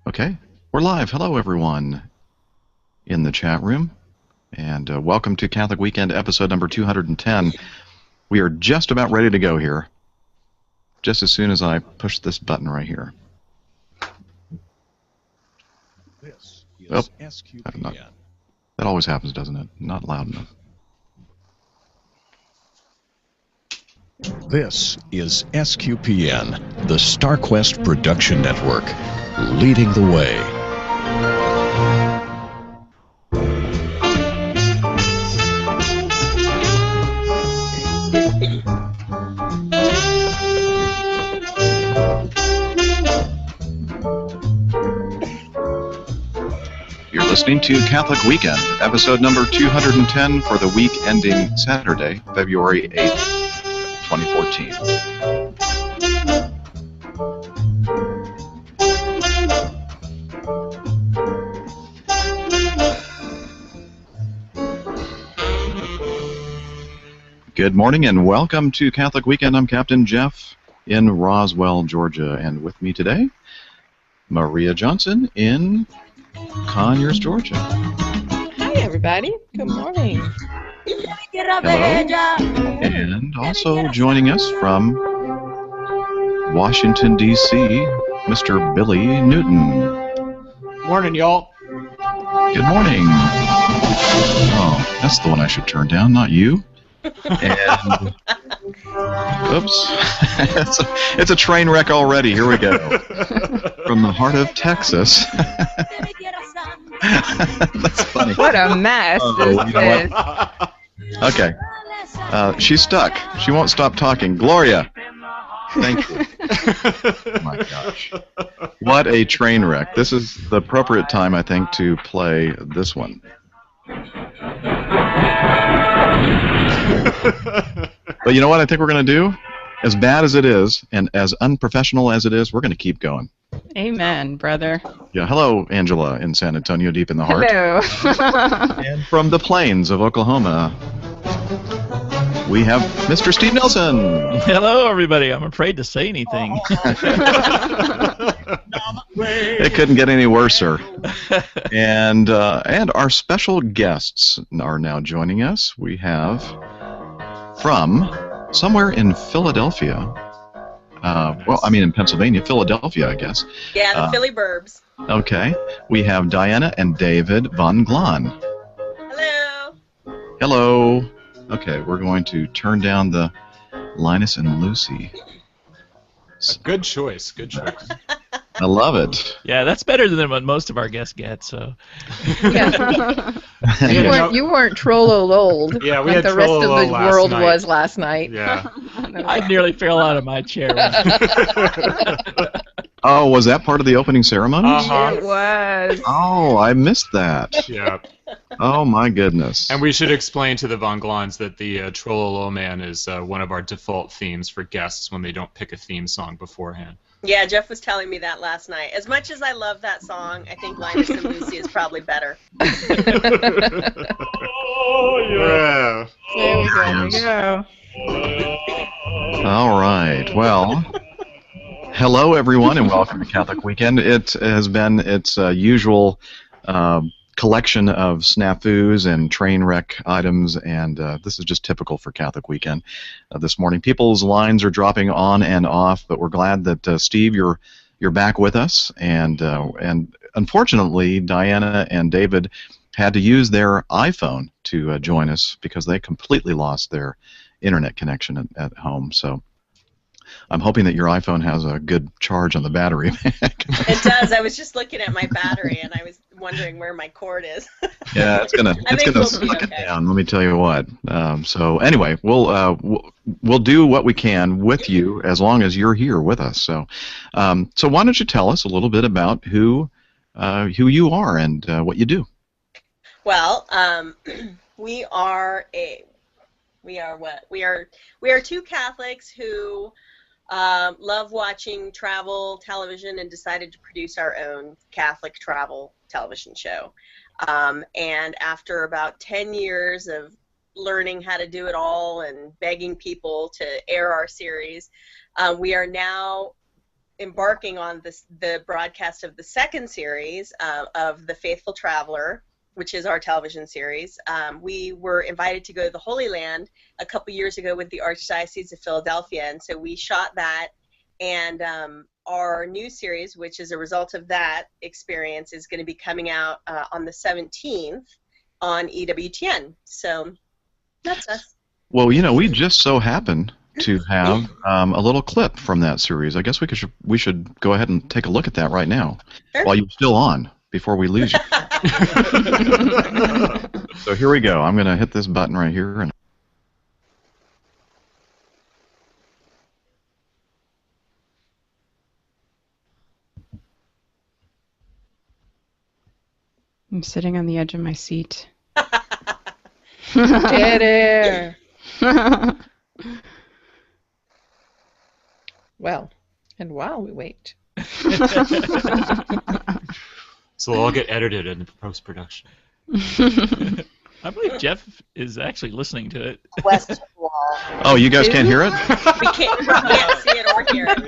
Okay, we're live. Hello, everyone in the chat room, and welcome to Catholic Weekend episode number 210. We are just about ready to go here, just as soon as I push this button right here. This is SQPN. That always happens, doesn't it? Not loud enough. This is SQPN, the StarQuest Production Network, leading the way. You're listening to Catholic Weekend, episode number 210 for the week ending Saturday, February 8th, 2014. Good morning and welcome to Catholic Weekend. I'm Captain Jeff in Roswell, Georgia, and with me today, Maria Johnson in Conyers, Georgia. Hi, everybody. Good morning. Hello. And also joining us from Washington, D.C., Mr. Billy Newton. Morning, y'all. Good morning. Oh, that's the one I should turn down, not you. And, oops. it's a train wreck already. Here we go. From the heart of Texas. That's funny. What a mess this is. Okay. She's stuck. She won't stop talking. Gloria. Thank you. Oh my gosh. What a train wreck. This is the appropriate time, I think, to play this one. But you know what I think we're going to do? As bad as it is, and as unprofessional as it is, we're going to keep going. Amen, brother. Yeah, hello, Angela in San Antonio, deep in the heart. Hello. And from the plains of Oklahoma, we have Mr. Steve Nelson. Hello, everybody. I'm afraid to say anything. It couldn't get any worse, sir. And our special guests are now joining us. We have from somewhere in Philadelphia. Well, I mean in Pennsylvania, Philadelphia, I guess. Yeah, the Philly Burbs. Okay. We have Diana and David Von Glahn. Hello. Hello. Okay, we're going to turn down the Linus and Lucy. Good choice. Good choice. I love it. Yeah, that's better than what most of our guests get. So. Yeah. You weren't Trollololed Yeah, we like had the rest of the world night. was last night. Yeah. I nearly fell out of my chair. Oh, was that part of the opening ceremony? It was. Oh, I missed that. Yeah. Oh my goodness. And we should explain to the Von Glahns that the Trollolo Man is one of our default themes for guests when they don't pick a theme song beforehand. Yeah, Jeff was telling me that last night. As much as I love that song, I think Linus and Lucy is probably better. Yeah. There we go. All right. Well, hello everyone, and welcome to Catholic Weekend. It has been its usual collection of snafus and train wreck items, and this is just typical for Catholic Weekend this morning. People's lines are dropping on and off, but we're glad that Steve, you're back with us, and unfortunately, Diana and David had to use their iPhone to join us because they completely lost their internet connection at home. So I'm hoping that your iPhone has a good charge on the battery. It does. I was just looking at my battery, and I was wondering where my cord is. Yeah, it's gonna suck it down. Let me tell you what. So anyway, we'll do what we can with you as long as you're here with us. So why don't you tell us a little bit about who you are and what you do? Well, we are two Catholics who love watching travel television and decided to produce our own Catholic travel television show. And after about 10 years of learning how to do it all and begging people to air our series, we are now embarking on the broadcast of the second series of The Faithful Traveler, which is our television series. We were invited to go to the Holy Land a couple years ago with the Archdiocese of Philadelphia, and so we shot that. And our new series, which is a result of that experience, is going to be coming out on the 17th on EWTN. So that's us. Well, we just so happen to have a little clip from that series. I guess we should go ahead and take a look at that right now, Sure. while you're still on, before we lose you. So here we go. I'm going to hit this button right here. And I'm sitting on the edge of my seat. Dead air. Well, and while we wait. So they'll all get edited in post-production. I believe Jeff is actually listening to it. West Wall. oh, you guys can't hear it? We can't see it or hear it.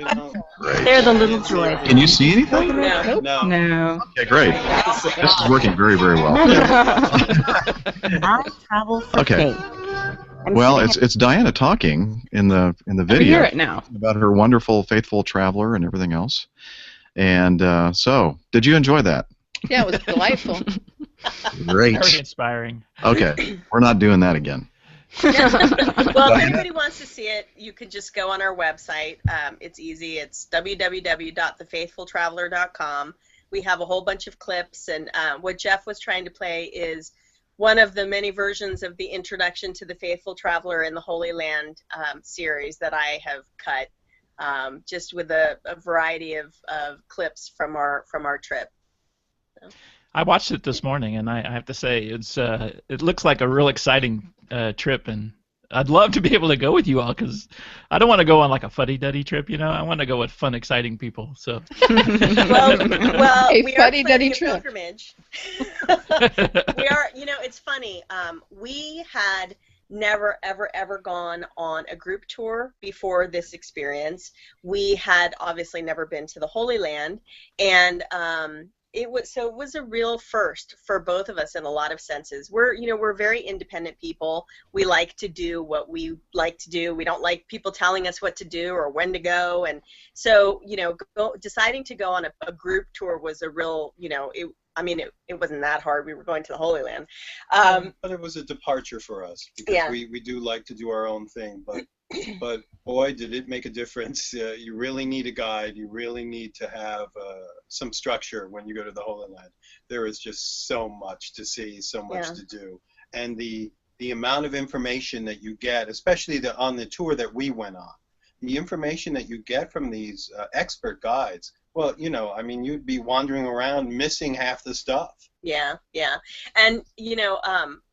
Great. They're the little droid. Can you see anything? No. No. Okay, great. This is working very, very well. I travel for Okay. faith. Well, it's Diana talking in the I can video hear it now. about her wonderful, faithful traveler and everything else. And so, did you enjoy that? Yeah, it was delightful. Great. Very inspiring. Okay, we're not doing that again. Well, if anybody wants to see it, you can just go on our website. It's easy. It's www.thefaithfultraveler.com. We have a whole bunch of clips, and what Jeff was trying to play is one of the many versions of the Introduction to the Faithful Traveler in the Holy Land series that I have cut, just with a variety of clips from our trip. So. I watched it this morning, and I have to say it looks like a real exciting trip, and I'd love to be able to go with you all, because I don't want to go on like a fuddy-duddy trip, I want to go with fun, exciting people. So. well, A we are fuddy-duddy planning a trip. pilgrimage. We are, it's funny. We had never, ever gone on a group tour before this experience. We had obviously never been to the Holy Land, and it was a real first for both of us in a lot of senses. We're very independent people. We like to do what we like to do. We don't like people telling us what to do or when to go. And so, deciding to go on a group tour was a real, it wasn't that hard. We were going to the Holy Land. But it was a departure for us, because Yeah. we do like to do our own thing. But boy, did it make a difference. You really need a guide. You really need to have some structure when you go to the Holy Land. There is just so much to see, so much to do. And the amount of information that you get, especially on the tour that we went on, the information that you get from these expert guides, well, you'd be wandering around missing half the stuff. Yeah. And,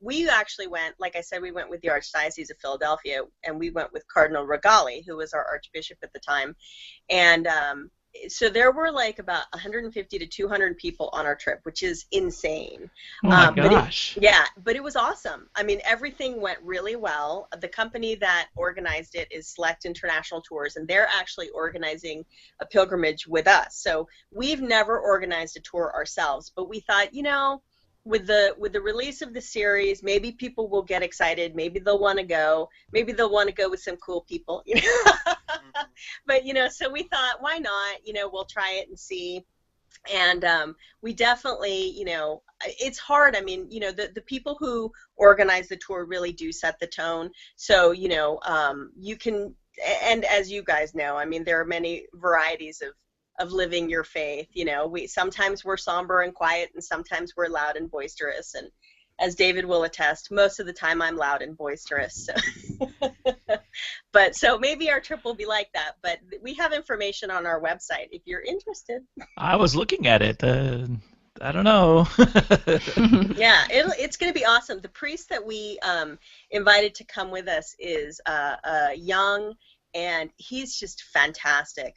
we actually went, like I said, we went with the Archdiocese of Philadelphia, and we went with Cardinal Regali, who was our Archbishop at the time. And so there were like about 150 to 200 people on our trip, which is insane. Oh my gosh. But it was awesome. Everything went really well. The company that organized it is Select International Tours, and they're actually organizing a pilgrimage with us. So we've never organized a tour ourselves, but we thought, with the release of the series, maybe people will get excited. Maybe they'll want to go. Maybe they'll want to go with some cool people. But so we thought, why not? We'll try it and see. And we definitely, it's hard. The people who organize the tour really do set the tone. So you can, and as you guys know, there are many varieties of living your faith. Sometimes we're somber and quiet, and sometimes we're loud and boisterous. And as David will attest, most of the time I'm loud and boisterous. So. But so maybe our trip will be like that. But we have information on our website if you're interested. I was looking at it. I don't know. Yeah, it's going to be awesome. The priest that we invited to come with us is young, and he's just fantastic.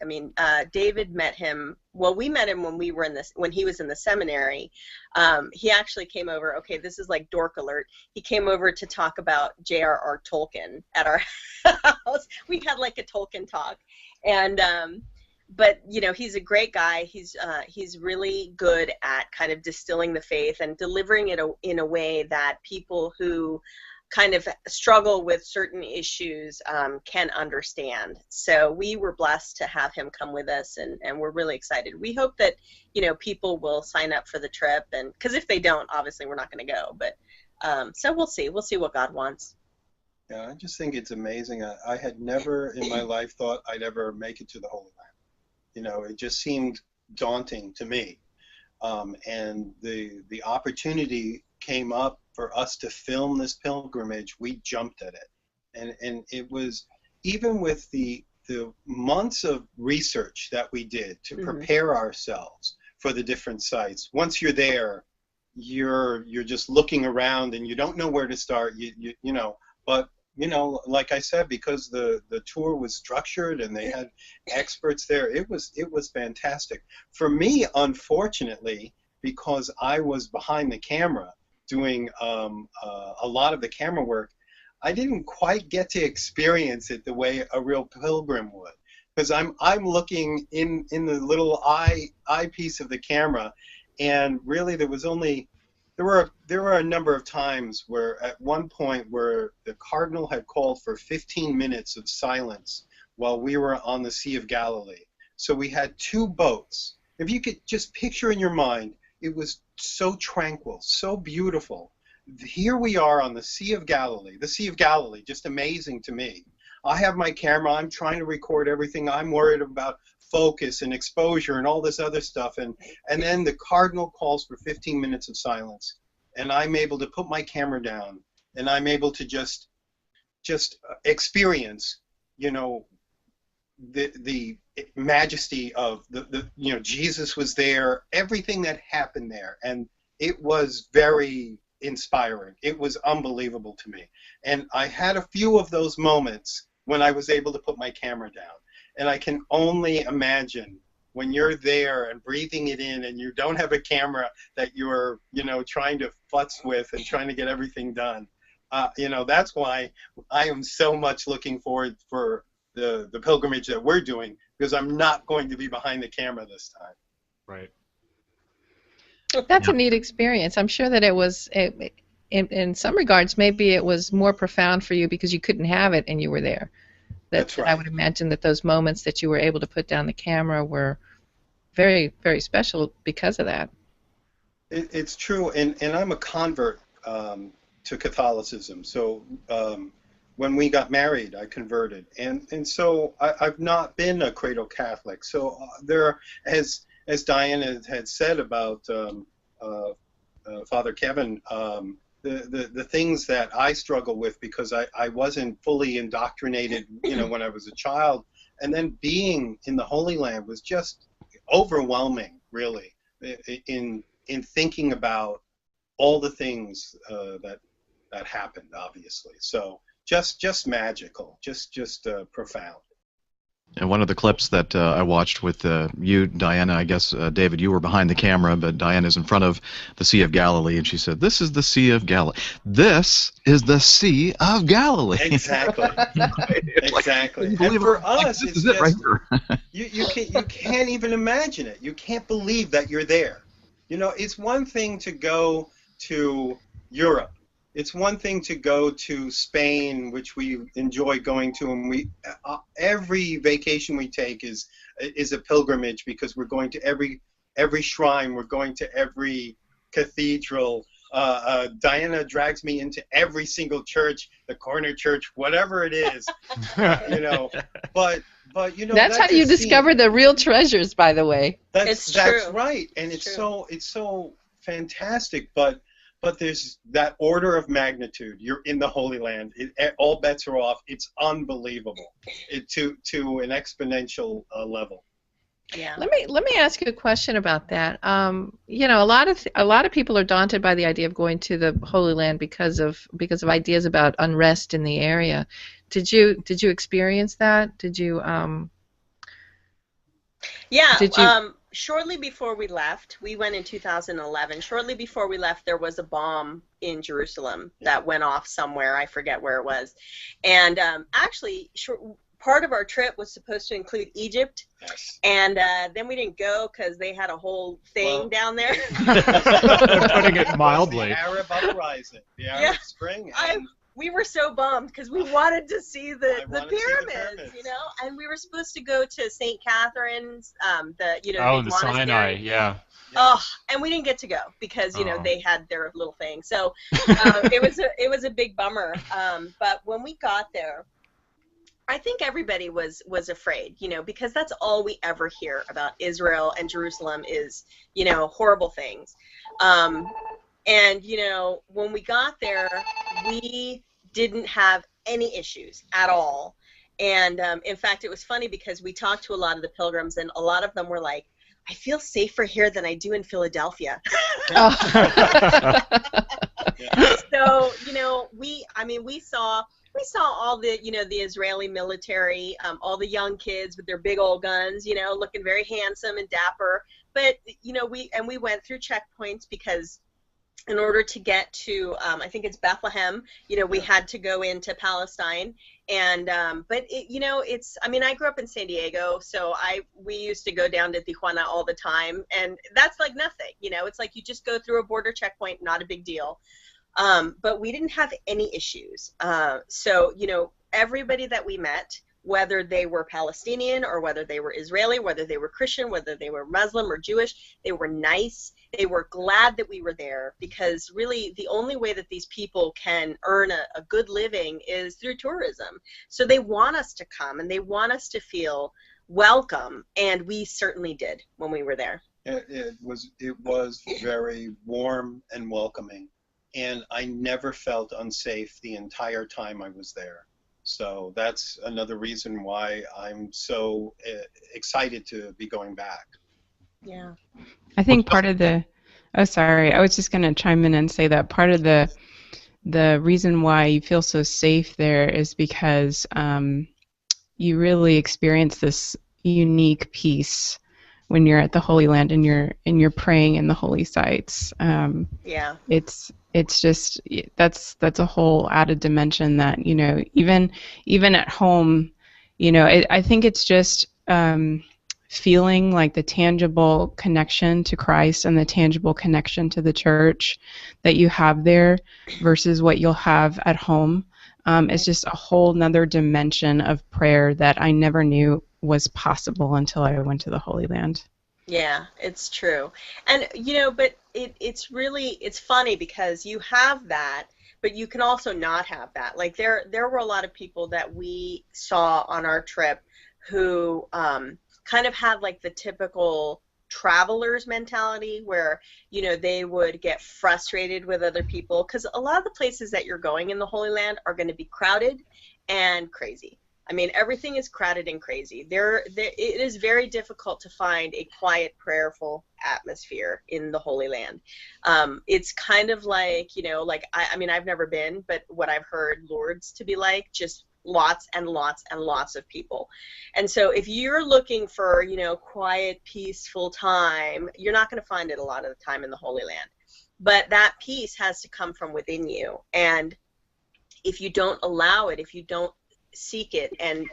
David met him. Well, we met him when he was in the seminary. He actually came over. Okay, this is like dork alert. He came over to talk about J.R.R. Tolkien at our house. We had like a Tolkien talk, and but you know, he's a great guy. He's really good at kind of distilling the faith and delivering it in a way that people who kind of struggle with certain issues can understand. So we were blessed to have him come with us, and we're really excited. We hope that, you know, people will sign up for the trip, and because if they don't, obviously we're not going to go. But so we'll see what God wants. Yeah, I just think it's amazing. I had never in my life thought I'd ever make it to the Holy Land. You know, it just seemed daunting to me. And the opportunity came up for us to film this pilgrimage. We jumped at it. And it was, even with the months of research that we did to prepare ourselves for the different sites, once you're there, you're just looking around and you don't know where to start. You know, but you know, like I said, because the tour was structured and they had experts there, it was fantastic. For me, unfortunately, because I was behind the camera doing a lot of the camera work, I didn't quite get to experience it the way a real pilgrim would, because I'm looking in the little eyepiece of the camera, and really there were a number of times where at one point where the cardinal had called for 15 minutes of silence while we were on the Sea of Galilee. So we had two boats. If you could just picture in your mind, it was so tranquil, so beautiful. Here we are on the Sea of Galilee. The Sea of Galilee, just amazing to me. I have my camera. I'm trying to record everything. I'm worried about focus and exposure and all this other stuff. And then the cardinal calls for 15 minutes of silence. And I'm able to put my camera down. And I'm able to just experience, you know, the majesty of the you know, Jesus was there, everything that happened there, and it was very inspiring. It was unbelievable to me, and I had a few of those moments when I was able to put my camera down, and I can only imagine when you're there and breathing it in, and you don't have a camera that you're, you know, trying to futz with and trying to get everything done. You know, that's why I am so much looking forward for the pilgrimage that we're doing, because I'm not going to be behind the camera this time. Right. That's a neat experience. I'm sure that it was, in some regards, maybe it was more profound for you because you couldn't have it and you were there. That's right. I would imagine that those moments that you were able to put down the camera were very, very special because of that. It's true, and I'm a convert to Catholicism. So when we got married, I converted, and so I've not been a cradle Catholic. So there, as Diana had said about Father Kevin, the things that I struggle with because I wasn't fully indoctrinated, you know, when I was a child, and then being in the Holy Land was just overwhelming, really, in thinking about all the things that happened, obviously. So just magical, just profound. And one of the clips that I watched with you, Diana, I guess, David, you were behind the camera, but Diana's in front of the Sea of Galilee, and she said, "This is the Sea of Galilee. This is the Sea of Galilee." Exactly. Exactly. Like, and for us, this it's is it just, right here. you can't even imagine it. You can't believe that you're there. You know, it's one thing to go to Europe. It's one thing to go to Spain, which we enjoy going to, and we every vacation we take is a pilgrimage because we're going to every shrine, we're going to every cathedral. Diana drags me into every single church, the corner church, whatever it is, you know. But you know, that's how you discover the real treasures, by the way. That's right, and it's so fantastic, but there's that order of magnitude. You're in the Holy Land. All bets are off. It's unbelievable, to an exponential level. Yeah. Let me ask you a question about that. You know, a lot of people are daunted by the idea of going to the Holy Land because of ideas about unrest in the area. Did you experience that? Did you? Yeah. Shortly before we left, we went in 2011. Shortly before we left, there was a bomb in Jerusalem that went off somewhere. I forget where it was. And actually, part of our trip was supposed to include Egypt, Yes. and then we didn't go because they had a whole thing down there. Putting it mildly. The Arab uprising, the Arab Spring. And we were so bummed because we wanted to see the wanted to see the pyramids, you know, and we were supposed to go to St. Catherine's, the big the monastery. Sinai, yeah. Oh, and we didn't get to go because they had their little thing. So it was a big bummer. But when we got there, I think everybody was afraid, you know, because that's all we ever hear about Israel and Jerusalem is, you know, horrible things. And, you know, when we got there, we didn't have any issues at all. And, in fact, it was funny because we talked to a lot of the pilgrims, and a lot of them were like, I feel safer here than I do in Philadelphia. So, you know, we saw all the, you know, the Israeli military, all the young kids with their big old guns, you know, looking very handsome and dapper. But, you know, we went through checkpoints because in order to get to, I think it's Bethlehem, you know, we had to go into Palestine. And, but, you know, I grew up in San Diego, so we used to go down to Tijuana all the time. And that's like nothing, you know, it's like you just go through a border checkpoint, not a big deal. But we didn't have any issues. So, you know, everybody that we met, whether they were Palestinian or whether they were Israeli, whether they were Christian, whether they were Muslim or Jewish, they were nice. They were glad that we were there because really the only way that these people can earn a good living is through tourism. So they want us to come and they want us to feel welcome, and we certainly did when we were there. It was very warm and welcoming, and I never felt unsafe the entire time I was there. So that's another reason why I'm so excited to be going back. Yeah. I think part of the I was just going to chime in and say that part of the reason why you feel so safe there is because you really experience this unique peace when you're at the Holy Land and you're praying in the holy sites. Yeah. It's just that's a whole added dimension that, you know, even at home, you know, I think it's just feeling like the tangible connection to Christ and the tangible connection to the church that you have there versus what you'll have at home is just a whole nother dimension of prayer that I never knew was possible until I went to the Holy Land. Yeah, it's true. And, you know, but it's funny because you have that, but you can also not have that. Like there were a lot of people that we saw on our trip who kind of had like the typical traveler's mentality where, you know, they would get frustrated with other people because a lot of the places that you're going in the Holy Land are going to be crowded and crazy. I mean, everything is crowded and crazy. It is very difficult to find a quiet, prayerful atmosphere in the Holy Land. It's kind of like, you know, like, I mean, I've never been, but what I've heard Lourdes to be like, just lots and lots and lots of people. And so if you're looking for, you know, quiet, peaceful time, you're not going to find it a lot of the time in the Holy Land. But that peace has to come from within you. And if you don't allow it, if you don't seek it and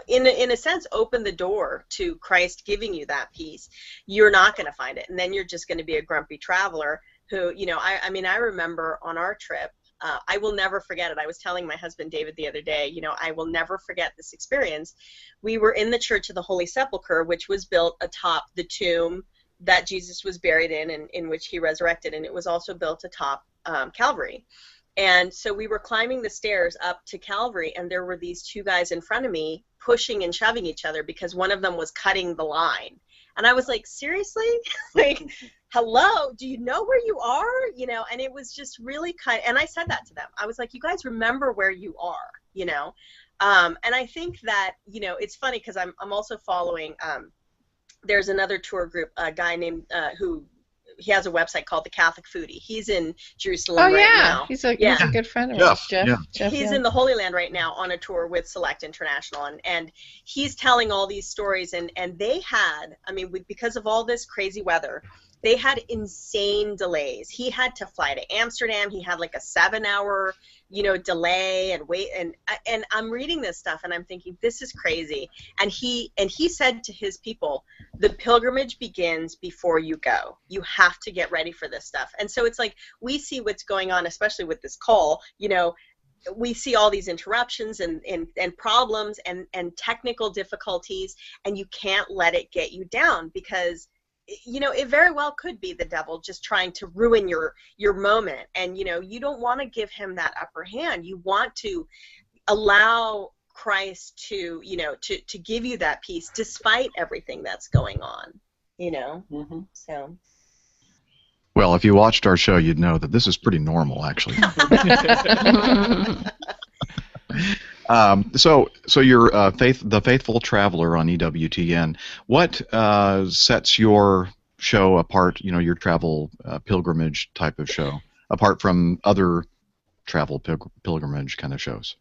in a sense open the door to Christ giving you that peace, you're not going to find it, and then you're just going to be a grumpy traveler who, you know, I mean, I remember on our trip, I will never forget it. I was telling my husband David the other day, you know, I will never forget this experience. We were in the Church of the Holy Sepulchre, which was built atop the tomb that Jesus was buried in and in which he resurrected, and it was also built atop Calvary. And so we were climbing the stairs up to Calvary, and there were these two guys in front of me pushing and shoving each other because one of them was cutting the line. And I was like, seriously? Like, hello, do you know where you are? You know, and it was just really and I said that to them. I was like, you guys remember where you are, you know? And I think that, you know, it's funny because I'm also following, there's another tour group, a guy named, he has a website called The Catholic Foodie. He's in Jerusalem right now. He's a good friend of ours, Jeff. He's in the Holy Land right now on a tour with Select International, and he's telling all these stories, and they had, I mean, because of all this crazy weather, they had insane delays. He had to fly to Amsterdam. He had like a 7-hour, delay and wait. And I'm reading this stuff and I'm thinking, this is crazy. And he said to his people, the pilgrimage begins before you go. You have to get ready for this stuff. And so it's like, we see what's going on, especially with this call, we see all these interruptions and problems and technical difficulties, and you can't let it get you down, because it very well could be the devil just trying to ruin your moment. And you don't want to give him that upper hand. You want to allow Christ to to give you that peace despite everything that's going on. So. Well, if you watched our show, you'd know that this is pretty normal, actually. So you're the Faithful Traveler on EWTN. What sets your show apart? Your travel pilgrimage type of show, apart from other travel pilgrimage kind of shows.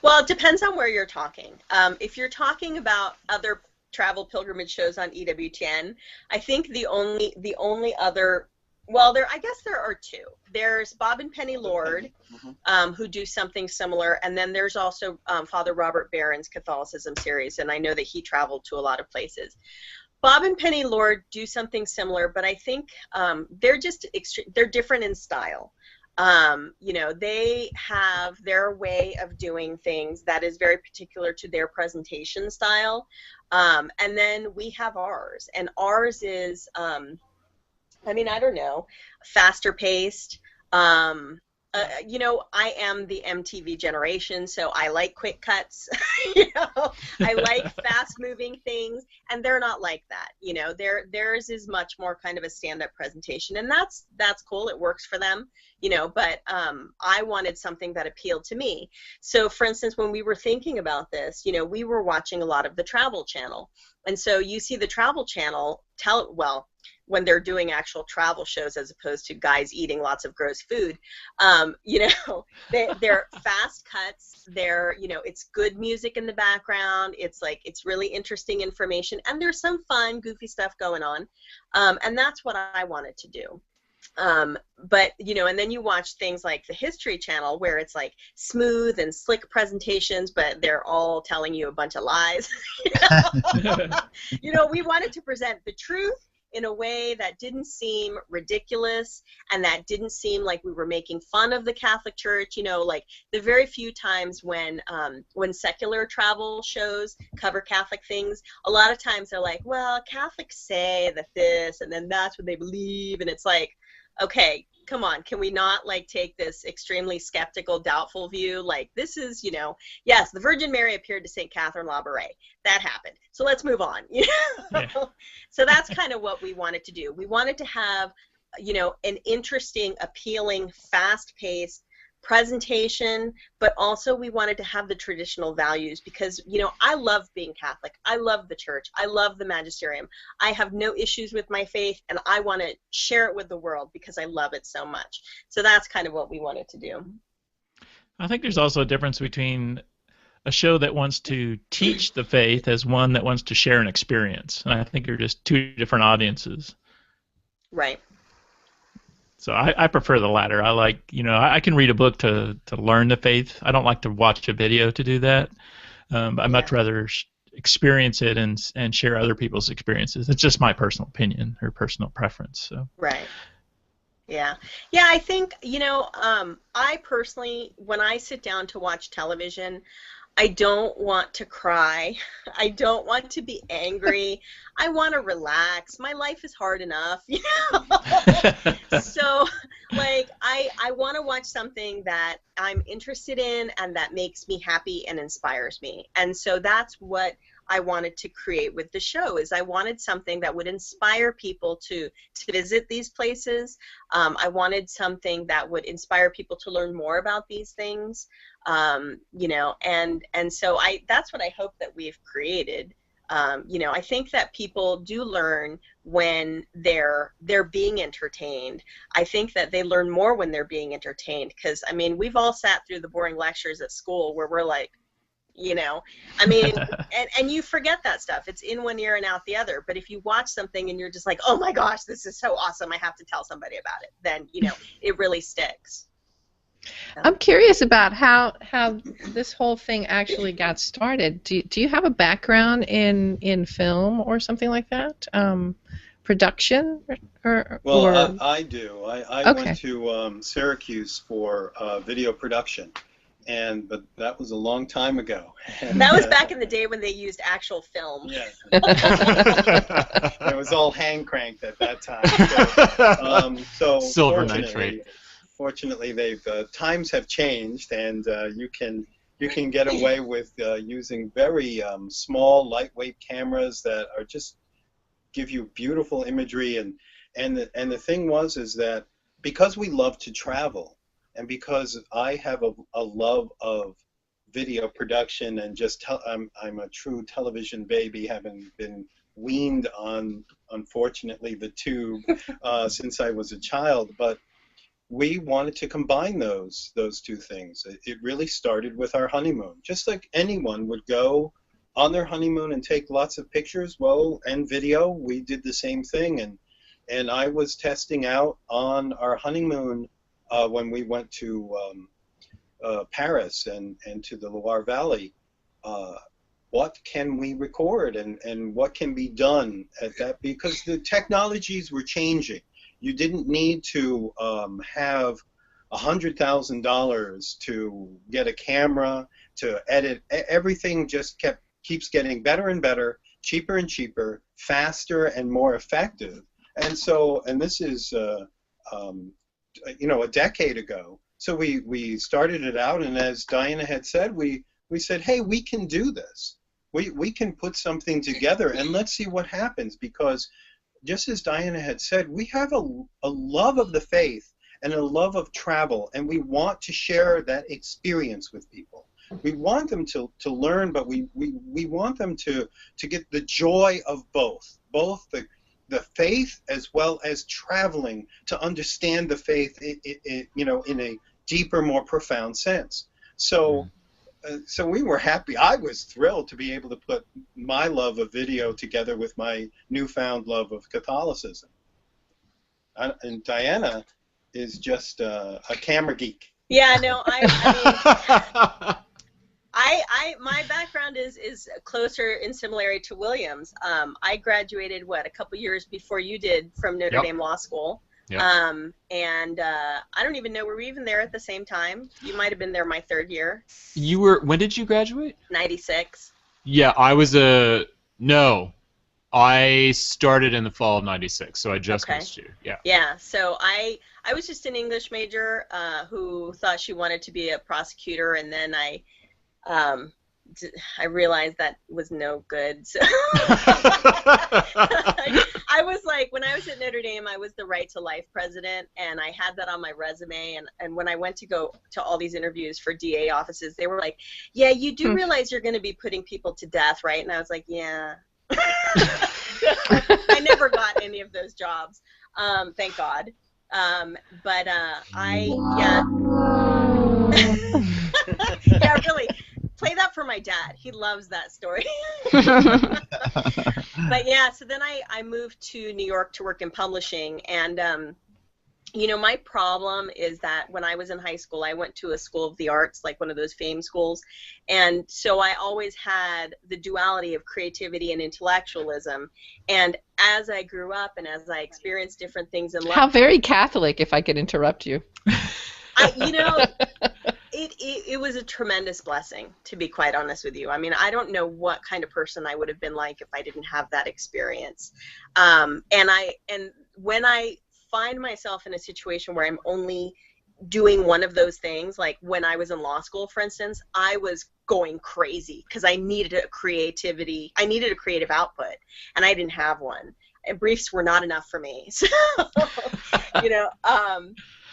Well, it depends on where you're talking. If you're talking about other travel pilgrimage shows on EWTN, I think the only other. Well, I guess there are two. There's Bob and Penny Lord, who do something similar, and then there's also Father Robert Barron's Catholicism series, and I know that he traveled to a lot of places. Bob and Penny Lord do something similar, but I think they're different in style. They have their way of doing things that is very particular to their presentation style, and then we have ours, and ours is. I don't know, faster paced. I am the MTV generation, so I like quick cuts. I like fast moving things, and they're not like that. Theirs is much more kind of a stand-up presentation, and that's cool. It works for them. But I wanted something that appealed to me. So, for instance, when we were thinking about this, we were watching a lot of the Travel Channel, and so you see the Travel Channel when they're doing actual travel shows as opposed to guys eating lots of gross food, they're fast cuts. It's good music in the background. It's really interesting information, and there's some fun, goofy stuff going on, and that's what I wanted to do. But and then you watch things like the History Channel, where it's like smooth and slick presentations, but they're all telling you a bunch of lies. We wanted to present the truth in a way that didn't seem ridiculous and that didn't seem like we were making fun of the Catholic Church. Like the very few times when secular travel shows cover Catholic things, a lot of times they're like, well, Catholics say that this, and then that's what they believe, and it's like, okay, come on, can we not take this extremely skeptical, doubtful view? Like, this is, yes, the Virgin Mary appeared to St. Catherine Labouré. That happened. So let's move on. Yeah. So that's kind of what we wanted to do. We wanted to have, an interesting, appealing, fast-paced presentation, but also we wanted to have the traditional values because, I love being Catholic. I love the church. I love the magisterium. I have no issues with my faith, and I want to share it with the world because I love it so much. So that's kind of what we wanted to do. I think there's also a difference between a show that wants to teach the faith as one that wants to share an experience. And I think they're just two different audiences. Right. So I prefer the latter. I like, I can read a book to learn the faith. I don't like to watch a video to do that. I'd much rather experience it and share other people's experiences. It's just my personal opinion or personal preference. So. Right. Yeah. Yeah, I think, I personally, when I sit down to watch television, I don't want to cry. I don't want to be angry. I want to relax. My life is hard enough, So, I want to watch something that I'm interested in and that makes me happy and inspires me. And so that's what I wanted to create with the show. Is I wanted something that would inspire people to visit these places. I wanted something that would inspire people to learn more about these things. And so that's what I hope that we've created. I think that people do learn when they're being entertained. I think that they learn more when they're being entertained because, we've all sat through the boring lectures at school where we're like, you know. I mean, and you forget that stuff. It's in one ear and out the other. But if you watch something and you're just like, oh my gosh, this is so awesome, I have to tell somebody about it, then, you know, it really sticks. I'm curious about how this whole thing actually got started. Do you have a background in film or something like that? Production Well, I do. I Okay. went to Syracuse for video production, but that was a long time ago. And, that was back in the day when they used actual film. Yeah. It was all hand cranked at that time. So Silver nitrate. Fortunately, times have changed, and you can get away with using very small, lightweight cameras that are just give you beautiful imagery. And the thing is that because we love to travel, and because I have a love of video production, and I'm a true television baby, having been weaned on, unfortunately, the tube since I was a child, but we wanted to combine those two things. It really started with our honeymoon. Just like anyone would go on their honeymoon and take lots of pictures, and video, we did the same thing. And I was testing out on our honeymoon when we went to Paris and to the Loire Valley. What can we record and what can be done at that? Because the technologies were changing. You didn't need to have $100,000 to get a camera, to edit. Everything just keeps getting better and better, cheaper and cheaper, faster and more effective. And this is a decade ago. So we started it out, and as Diana had said, we said, hey, we can do this. We can put something together, and let's see what happens, because just as Diana had said, we have a love of the faith and a love of travel, and we want to share that experience with people. We want them to learn, but we want them to get the joy of both the faith as well as traveling, to understand the faith in a deeper, more profound sense. So we were happy. I was thrilled to be able to put my love of video together with my newfound love of Catholicism. And Diana is just a camera geek. Yeah, no, my background is closer in similarity to William's. I graduated a couple years before you did from Notre Dame Law School. Yep. And I don't even know, were we even there at the same time? You might have been there my third year. When did you graduate? 96. Yeah, no. I started in the fall of 96, so I just missed you. Yeah. Yeah, so I was just an English major who thought she wanted to be a prosecutor, and then I realized that was no good. So I was like, when I was at Notre Dame, I was the Right to Life president, and I had that on my resume. And when I went to go to all these interviews for DA offices, they were like, yeah, you do realize you're going to be putting people to death, right? And I was like, yeah. I never got any of those jobs, thank God. Yeah, really. Play that for my dad. He loves that story. But yeah, so then I moved to New York to work in publishing, and my problem is that when I was in high school, I went to a school of the arts, like one of those fame schools, and so I always had the duality of creativity and intellectualism. And as I grew up and as I experienced different things in life, how very Catholic, if I could interrupt you. It was a tremendous blessing, to be quite honest with you. I mean, I don't know what kind of person I would have been like if I didn't have that experience. And when I find myself in a situation where I'm only doing one of those things, like when I was in law school, for instance, I was going crazy because I needed a creative output, and I didn't have one. And briefs were not enough for me. So,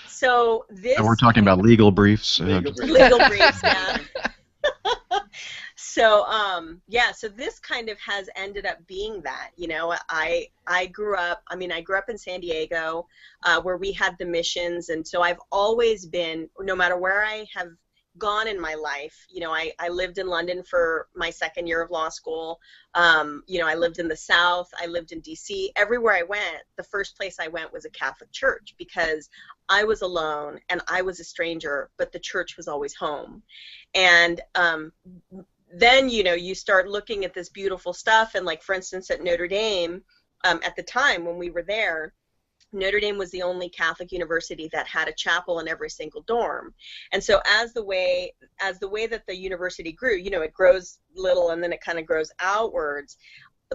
So this. And we're talking about legal briefs. Legal briefs, yeah. So so this kind of has ended up being that. I grew up in San Diego, where we had the missions, and so I've always been, no matter where I have gone in my life. You know, I lived in London for my second year of law school. You know, I lived in the South. I lived in D.C. Everywhere I went, the first place I went was a Catholic church because I was alone and I was a stranger, but the church was always home. And then, you know, you start looking at this beautiful stuff. And like, for instance, at Notre Dame, at the time when we were there, Notre Dame was the only Catholic university that had a chapel in every single dorm. And so as the way that the university grew, you know, it grows little and then it kind of grows outwards,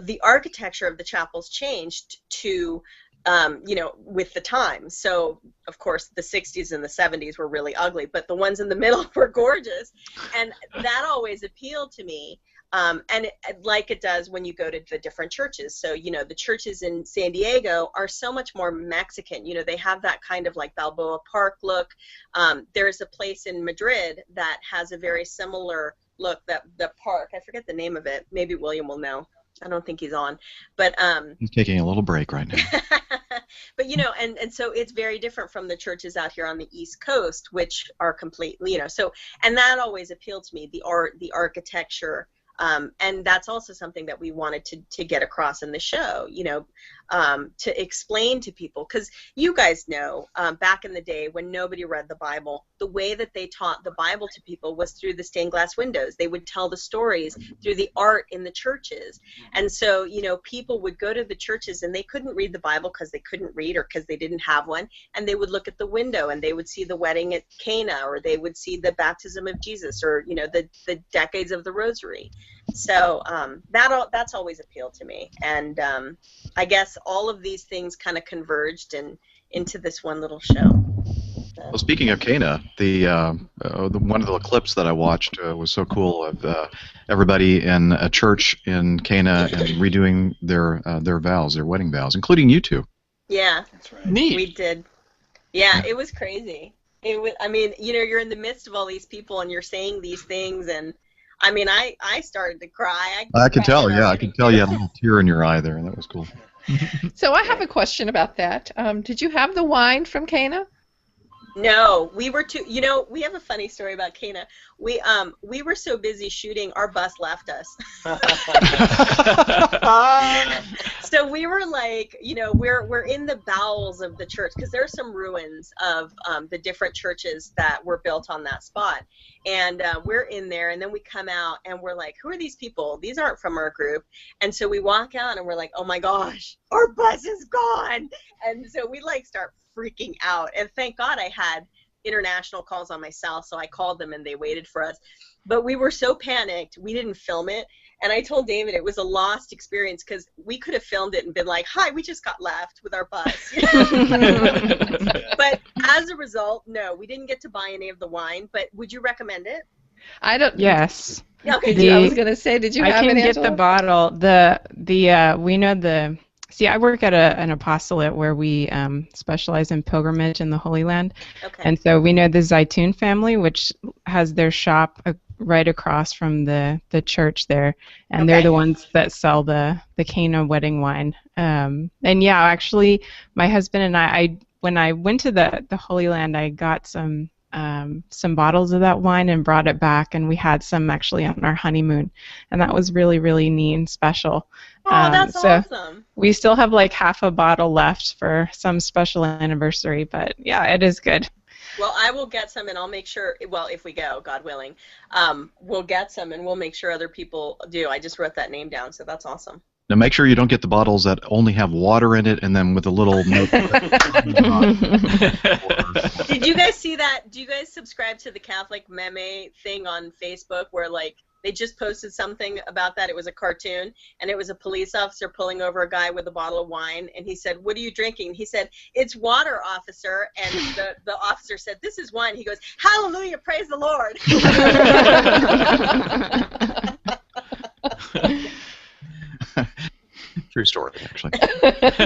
the architecture of the chapels changed to, you know, with the times. So, of course, the 60s and the 70s were really ugly, but the ones in the middle were gorgeous. And that always appealed to me. Like it does when you go to the different churches. So, you know, the churches in San Diego are so much more Mexican. You know, they have that kind of like Balboa Park look. There's a place in Madrid that has a very similar look, that the park, I forget the name of it. Maybe William will know. I don't think he's on. But he's taking a little break right now. But, you know, and so it's very different from the churches out here on the East Coast, which are completely, you know, so, and that always appealed to me, the art, the architecture. And that's also something that we wanted to get across in the show, you know, to explain to people. Because you guys know, back in the day when nobody read the Bible, the way that they taught the Bible to people was through the stained glass windows. They would tell the stories through the art in the churches. And so, you know, people would go to the churches and they couldn't read the Bible because they couldn't read or because they didn't have one. And they would look at the window and they would see the wedding at Cana, or they would see the baptism of Jesus, or, you know, the decades of the Rosary. So that's always appealed to me. And I guess all of these things kind of converged into this one little show. Well, speaking of Cana, the one of the clips that I watched was so cool of everybody in a church in Cana and redoing their vows, their wedding vows, including you two. Yeah, That's right. Neat. we did. Yeah, it was crazy. It was. I mean, you know, you're in the midst of all these people and you're saying these things, and I mean, I started to cry. I could tell, yeah, I could tell you had a little tear in your eye there, and that was cool. So I have a question about that. Did you have the wine from Cana? No, we were too. You know, we have a funny story about Cana. We were so busy shooting, our bus left us. So we were like, you know, we're in the bowels of the church because there are some ruins of the different churches that were built on that spot, and we're in there, and then we come out and we're like, who are these people? These aren't from our group. And so we walk out and we're like, oh my gosh, our bus is gone. And so we like start freaking out, and thank God I had international calls on my cell, so I called them and they waited for us. But we were so panicked, we didn't film it, and I told David it was a lost experience because we could have filmed it and been like, hi, we just got left with our bus. But as a result, no, we didn't get to buy any of the wine. But would you recommend it? I don't. Yes. Okay. I was going to say, did you I have can it, get the Angela? bottle. We know the. See, I work at an apostolate where we specialize in pilgrimage in the Holy Land, Okay. and so we know the Zaitun family, which has their shop right across from the church there, and they're Okay. the ones that sell the Cana wedding wine. And yeah, actually, my husband and I when I went to the Holy Land, I got some bottles of that wine and brought it back, and we had some actually on our honeymoon, and that was really, really neat and special. Oh, that's so awesome. we still have like half a bottle left for some special anniversary, but yeah, it is good. Well, I will get some, and I'll make sure, well, if we go, God willing, we'll get some, and we'll make sure other people do. I just wrote that name down, so that's awesome. Now make sure you don't get the bottles that only have water in it and then with a little note. Did you guys see that? Do you guys subscribe to the Catholic meme thing on Facebook where, like, they just posted something about that? It was a cartoon, and it was a police officer pulling over a guy with a bottle of wine, and he said, what are you drinking? He said, it's water, officer. And the officer said, this is wine. He goes, hallelujah, praise the Lord. True story, actually.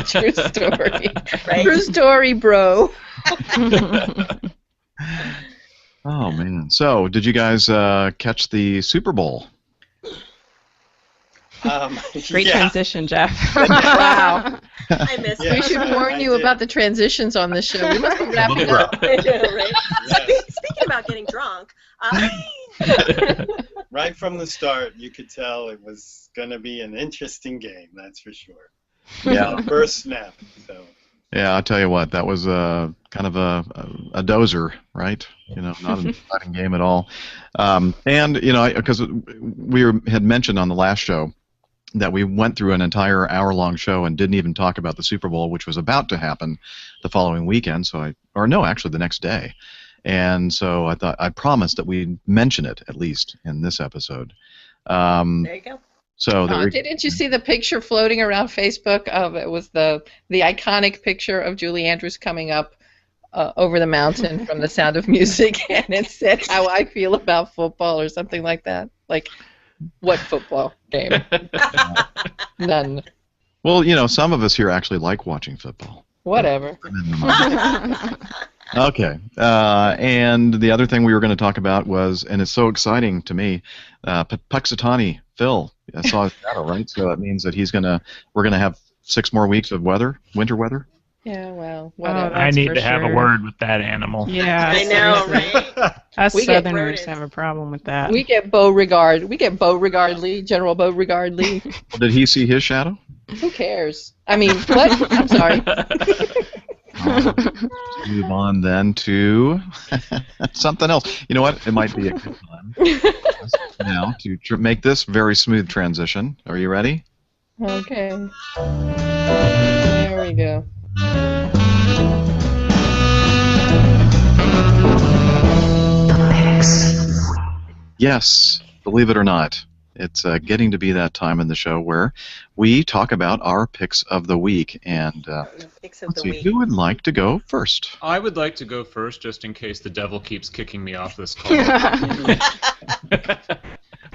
True story. Right? True story, bro. Oh man! So, did you guys catch the Super Bowl? Great yeah. transition, Jeff. Wow. I missed Yeah. We should warn I you did. about the transitions on this show. We must be wrapping up. I know, right? Yes. Speaking about getting drunk. Right from the start, you could tell it was going to be an interesting game, that's for sure. Yeah. First snap. So. Yeah, I'll tell you what, that was kind of a dozer, right? Not an exciting game at all. And, because had mentioned on the last show that we went through an entire hour-long show and didn't even talk about the Super Bowl, which was about to happen the following weekend, actually the next day. And so I promised that we'd mention it, at least, in this episode. There you go. So didn't you see the picture floating around Facebook of it was the iconic picture of Julie Andrews coming up over the mountain from The Sound of Music, and it said how I feel about football or something like that. Like, what football game? None. Well, some of us here actually like watching football. Whatever. Okay. And the other thing we were going to talk about was, and it's so exciting to me, Puxatawny Phil. I saw his shadow, right? So that means that we're going to have 6 more weeks of winter weather. Yeah, well, whatever. I need to have a word with that animal. Yeah, I know, right? Us We get Southerners have a problem with that. We get Beauregard. We get Beauregard Lee, General Beauregard Lee. Well, did he see his shadow? Who cares? I mean, what? I'm sorry. Let's move on then to something else. You know what? It might be a good time now to make this very smooth transition. Are you ready? Okay. There we go. Yes, believe it or not. It's getting to be that time in the show where we talk about our picks of the week. And let's see, who would like to go first? I would like to go first, just in case the devil keeps kicking me off this call.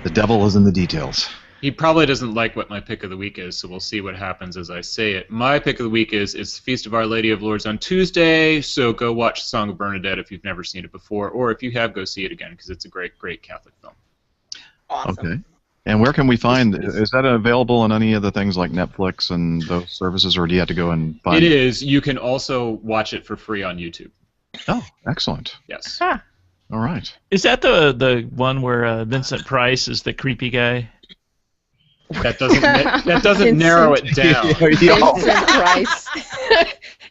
The devil is in the details. He probably doesn't like what my pick of the week is, so we'll see what happens as I say it. My pick of the week is it's the Feast of Our Lady of Lourdes on Tuesday, so go watch Song of Bernadette if you've never seen it before, or if you have, go see it again, because it's a great, great Catholic film. Awesome. Okay. And where can we find, is that available on any of the things like Netflix and those services, or do you have to go and find it? It is. You can also watch it for free on YouTube. Oh, excellent. Yes. Ah. All right. Is that the one where Vincent Price is the creepy guy? That doesn't narrow it down. Vincent Price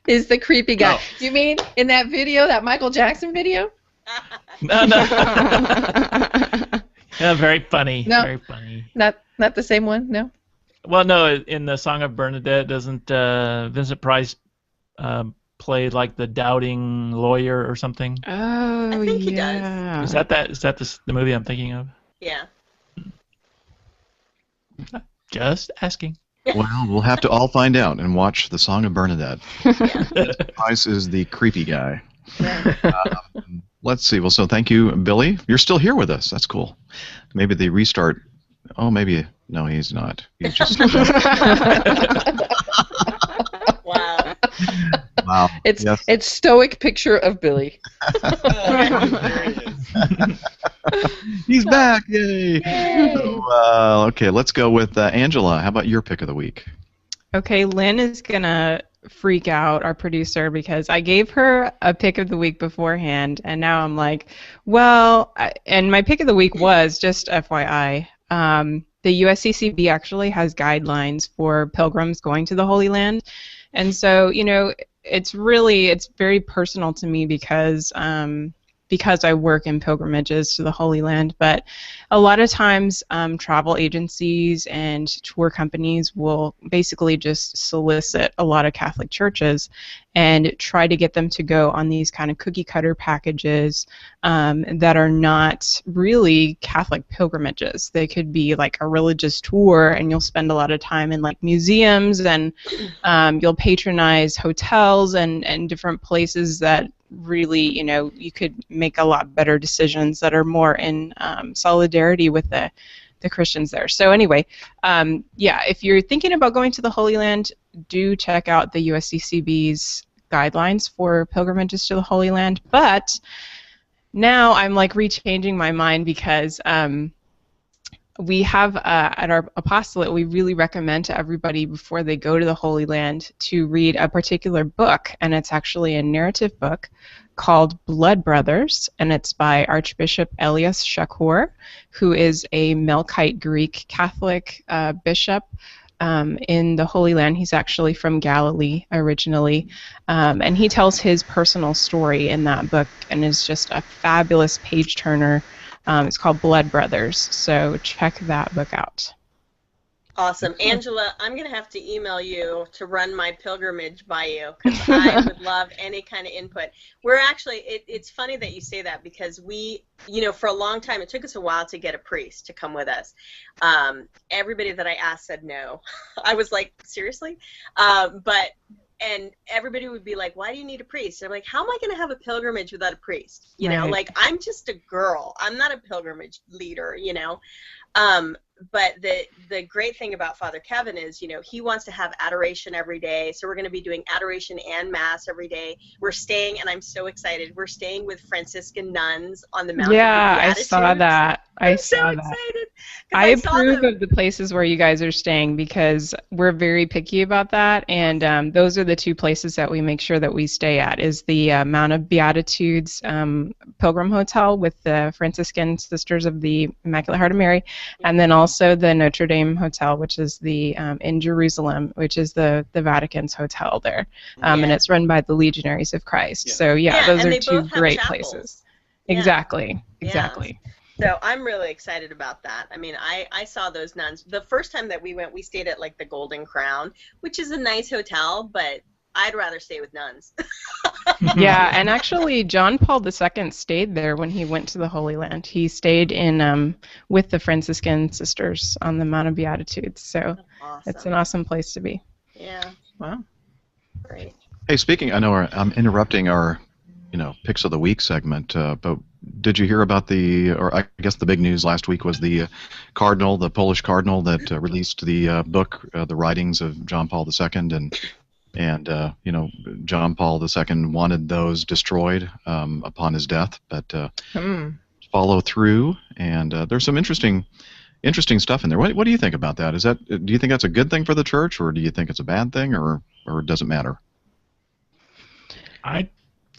is the creepy guy. No. You mean in that video, that Michael Jackson video? No. Yeah, very funny. No. Very funny. Not the same one, no? Well, no, in the Song of Bernadette, doesn't Vincent Price play like the doubting lawyer or something? Oh, I think he yeah. Is that the movie I'm thinking of? Yeah. Just asking. Well, we'll have to all find out and watch the Song of Bernadette. Price is the creepy guy. Let's see. Well, so thank you, Billy. You're still here with us. That's cool. Maybe they restart. Oh, maybe. No, he's not. He's just. Wow. Wow. It's stoic picture of Billy. There he is. He's back! Yay! So, okay, let's go with Angela. How about your pick of the week? Okay, Lynn is gonna freak out, our producer, because I gave her a pick of the week beforehand, and now I'm like, well, and my pick of the week was, just FYI, the USCCB actually has guidelines for pilgrims going to the Holy Land, and so, it's very personal to me because I work in pilgrimages to the Holy Land, but a lot of times travel agencies and tour companies will basically just solicit a lot of Catholic churches and try to get them to go on these kind of cookie-cutter packages that are not really Catholic pilgrimages. They could be like a religious tour, and you'll spend a lot of time in like museums, and you'll patronize hotels and different places that really, you could make a lot better decisions that are more in solidarity with the Christians there. So anyway, if you're thinking about going to the Holy Land, do check out the USCCB's guidelines for pilgrimages to the Holy Land. But now I'm like rechanging my mind because we have at our apostolate, we really recommend to everybody before they go to the Holy Land to read a particular book, and it's actually a narrative book called Blood Brothers, and it's by Archbishop Elias Shakur, who is a Melkite Greek Catholic bishop in the Holy Land. He's actually from Galilee originally, and he tells his personal story in that book, and is just a fabulous page turner. It's called Blood Brothers, so check that book out. Awesome. Angela, I'm going to have to email you to run my pilgrimage by you, because I would love any kind of input. We're actually, it's funny that you say that, because we, for a long time, it took us a while to get a priest to come with us. Everybody that I asked said no. I was like, seriously? And everybody would be like, why do you need a priest? And I'm like, how am I going to have a pilgrimage without a priest? Like, I'm just a girl. I'm not a pilgrimage leader, But the great thing about Father Kevin is, he wants to have adoration every day. So we're going to be doing adoration and Mass every day. We're staying, and I'm so excited, we're staying with Franciscan nuns on the Mount of the Beatitudes. I saw that. I'm so excited. I approve of the places where you guys are staying, because we're very picky about that, and those are the two places that we make sure that we stay at, is the Mount of Beatitudes Pilgrim Hotel with the Franciscan Sisters of the Immaculate Heart of Mary, and then also the Notre Dame Hotel, which is the in Jerusalem, which is the Vatican's hotel there, and it's run by the Legionaries of Christ. So those are two great places. Exactly. So I'm really excited about that. I mean, I saw those nuns. The first time that we went, we stayed at like the Golden Crown, which is a nice hotel, but I'd rather stay with nuns. Yeah, and actually John Paul II stayed there when he went to the Holy Land. He stayed in with the Franciscan sisters on the Mount of Beatitudes. So it's an awesome place to be. Yeah. Wow. Great. Hey, speaking, I know I'm interrupting our, Picks of the Week segment, but did you hear about or I guess the big news last week was the Polish cardinal that released the book, The Writings of John Paul II, and John Paul II wanted those destroyed upon his death, but follow through, and there's some interesting stuff in there. What do you think about that? Do you think that's a good thing for the church, or do you think it's a bad thing, or does it matter?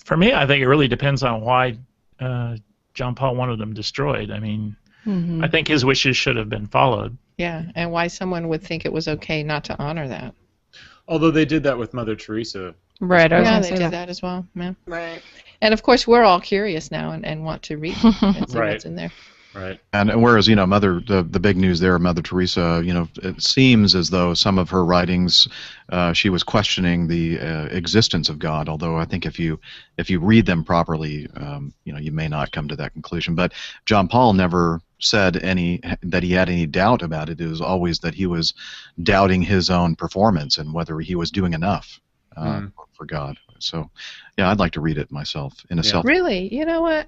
For me, I think it really depends on why John Paul wanted them destroyed. I mean, I think his wishes should have been followed. Yeah, and why someone would think it was okay not to honor that. Although they did that with Mother Teresa. Right. Yeah, they did that as well. Yeah. Right. And of course, we're all curious now and want to read and see what's in there. Right. And whereas, the big news there, Mother Teresa, it seems as though some of her writings, she was questioning the existence of God. Although I think if you read them properly, you may not come to that conclusion. But John Paul never said that he had any doubt about it. It was always that he was doubting his own performance and whether he was doing enough for God. So, yeah, I'd like to read it myself in a self. Really, you know what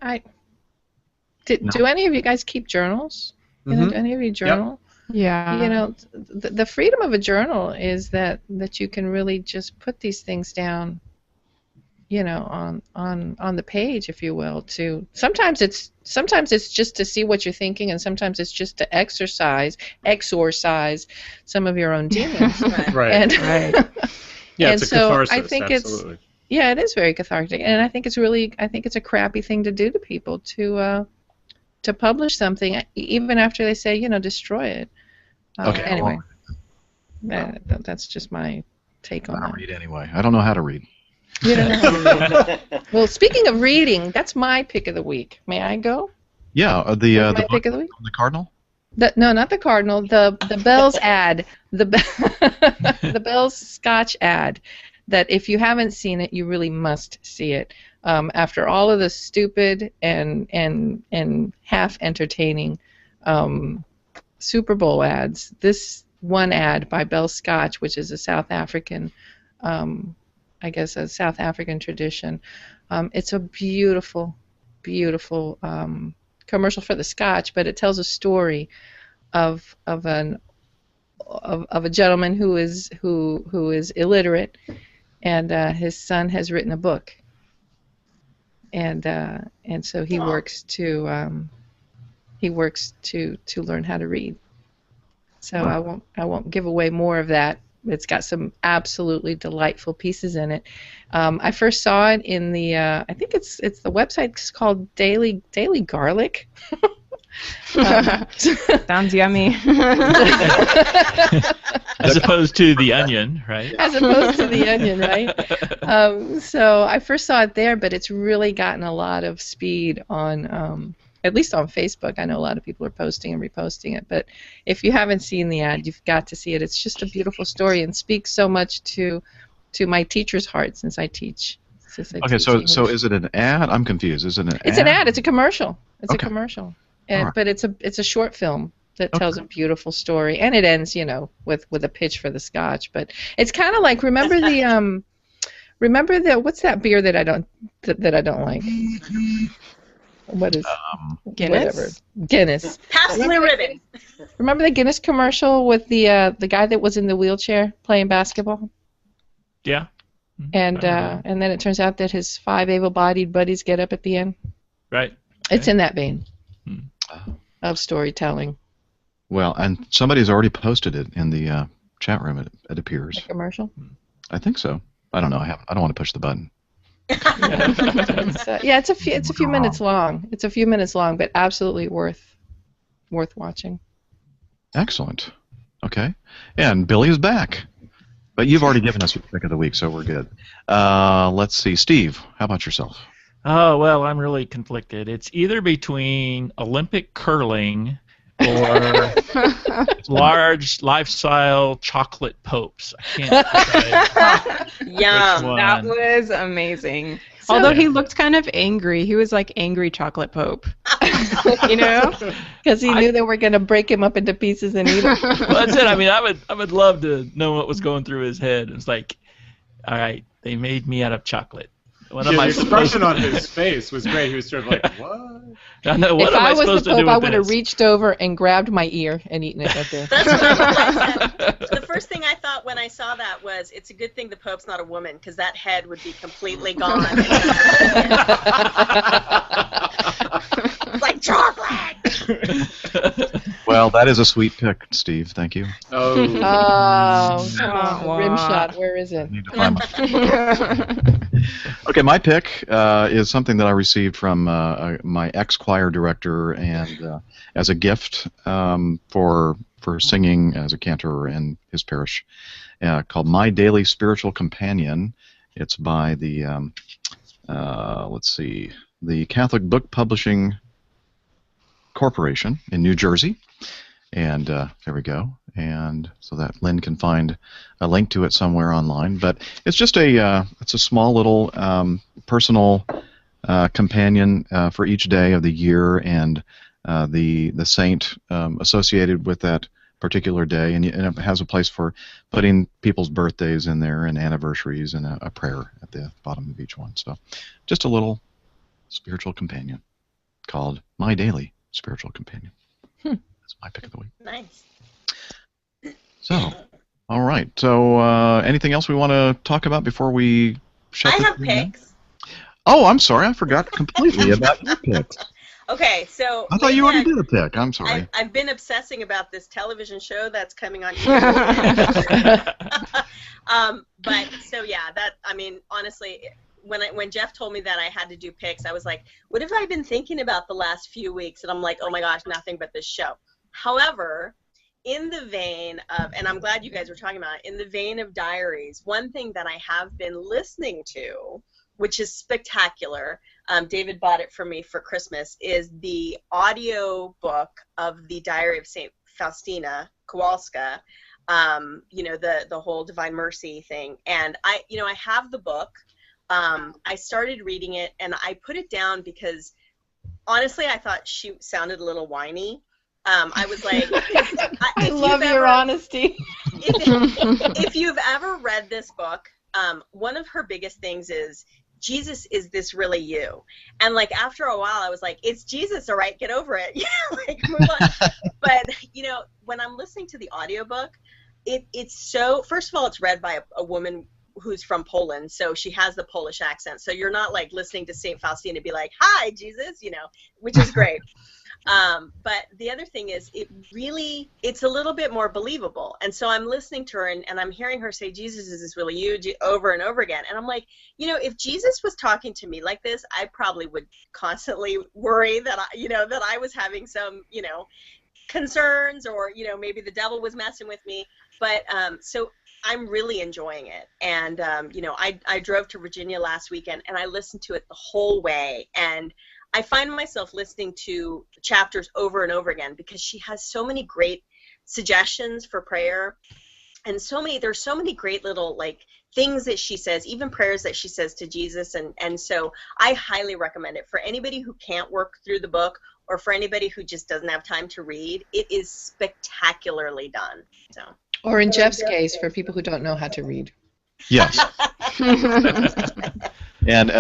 Do any of you guys keep journals? Do any of you journal? Yep. Yeah. The freedom of a journal is that you can really just put these things down, on the page, if you will. Sometimes it's just to see what you're thinking, and sometimes it's just to exorcise some of your own demons. Right. Yeah, it's a catharsis. I think absolutely. it is very cathartic, and I think it's a crappy thing to do to people to publish something, even after they say, destroy it. Okay. Anyway, that's just my take on that. I don't read anyway. I don't know how to read. You don't know how to read. Well, speaking of reading, that's my pick of the week. May I go? Yeah, my pick of the week? The Cardinal? No, not the Cardinal. The Bell's ad. The Bell's Scotch ad. That if you haven't seen it, you really must see it. After all of the stupid and half entertaining Super Bowl ads, this one ad by Bell Scotch, which is a South African, a South African tradition, it's a beautiful, beautiful commercial for the Scotch, but it tells a story of a gentleman who is illiterate, and his son has written a book. And so he works to learn how to read. So I won't give away more of that it's got some absolutely delightful pieces in it. I first saw it in the I think it's the website's called Daily Garlic. Sounds yummy. As opposed to the Onion, right? As opposed to the Onion, right? So I first saw it there, but it's really gotten a lot of speed on, at least on Facebook. I know a lot of people are posting and reposting it, but if you haven't seen the ad, you've got to see it. It's just a beautiful story and speaks so much to my teacher's heart since I teach. Okay, so is it an ad? I'm confused. Is it an ad? It's an ad. It's a commercial. It's Okay. a commercial. All right. But it's a short film that tells a beautiful story, and it ends, with a pitch for the scotch. But it's kind of like remember the what's that beer that I don't like? What is Guinness? whatever Guinness? Pass the ribbon. Remember the Guinness commercial with the guy that was in the wheelchair playing basketball? Yeah. And then it turns out that his 5 able-bodied buddies get up at the end. Right. It's in that vein Hmm. of storytelling. Well, and somebody's already posted it in the chat room. It appears. The commercial. I think so. I don't know. I don't want to push the button. It's a few minutes long. It's a few minutes long, but absolutely worth watching. Excellent. Okay. And Billy is back. But you've already given us your pick of the week, so we're good. Let's see. Steve, how about yourself? Oh, well, I'm really conflicted. It's either between Olympic curling or large lifestyle chocolate popes. I can't decide Yum. which one. That was amazing. Although he looked kind of angry. He was like angry chocolate pope. Because he knew they were going to break him up into pieces and eat him. Well, that's it. I mean, I would love to know what was going through his head. It's like, all right, they made me out of chocolate. What am The I supposed expression to on his face was great. He was sort of like, what? I know, what If am I I was supposed the to do Pope, I with would have this? reached over and grabbed my ear and eaten it right there. That's what I said. The first thing I thought when I saw that was, it's a good thing the Pope's not a woman, because that head would be completely gone. It's like chocolate. Well, that is a sweet pick, Steve. Thank you. Oh. Oh, come on, the rim shot. Where is it? Need to find Okay, my pick is something that I received from my ex-choir director, and as a gift for singing as a cantor in his parish, called My Daily Spiritual Companion. It's by the the Catholic Book Publishing Corporation in New Jersey, and there we go. And so that Lynn can find a link to it somewhere online. But it's just it's a small little personal companion for each day of the year, and the saint associated with that particular day, and it has a place for putting people's birthdays in there and anniversaries, and a prayer at the bottom of each one. So just a little spiritual companion called My Daily Spiritual Companion. That's my pick of the week. Nice. So, all right. So, anything else we want to talk about before we shut I this have thing down? picks. Oh, I'm sorry. I forgot completely about your picks. Okay, so I thought you already did a pick. I'm sorry. I've been obsessing about this television show that's coming on. But so yeah, honestly, when Jeff told me that I had to do picks, I was like, what have I been thinking about the last few weeks? And I'm like, oh my gosh, nothing but this show. However, in the vein of, and I'm glad you guys were talking about it, in the vein of diaries, one thing that I have been listening to, which is spectacular, David bought it for me for Christmas, is the audio book of the Diary of St. Faustina Kowalska, the whole Divine Mercy thing. And I have the book. I started reading it, and I put it down because, honestly, I thought she sounded a little whiny. I was like, I love your honesty. If you've ever read this book, one of her biggest things is, Jesus, is this really you? And like after a while, I was like, it's Jesus, all right, get over it. Move on. But when I'm listening to the audiobook, it's so, first of all, it's read by a woman who's from Poland, so she has the Polish accent. So you're not like listening to St. Faustina be like, hi, Jesus, which is great. But the other thing is, it's a little bit more believable. And so I'm listening to her, and I'm hearing her say, Jesus, is this really you, over and over again. And I'm like, if Jesus was talking to me like this, I probably would constantly worry that I was having some, concerns, or, maybe the devil was messing with me. But so I'm really enjoying it. And, I drove to Virginia last weekend, and I listened to it the whole way. And I find myself listening to chapters over and over again, because she has so many great suggestions for prayer, and there's so many great little things that she says, even prayers that she says to Jesus, and so I highly recommend it for anybody who can't work through the book, or for anybody who just doesn't have time to read. It is spectacularly done. So. Or in Jeff's case, for people who don't know how to read. Yes. And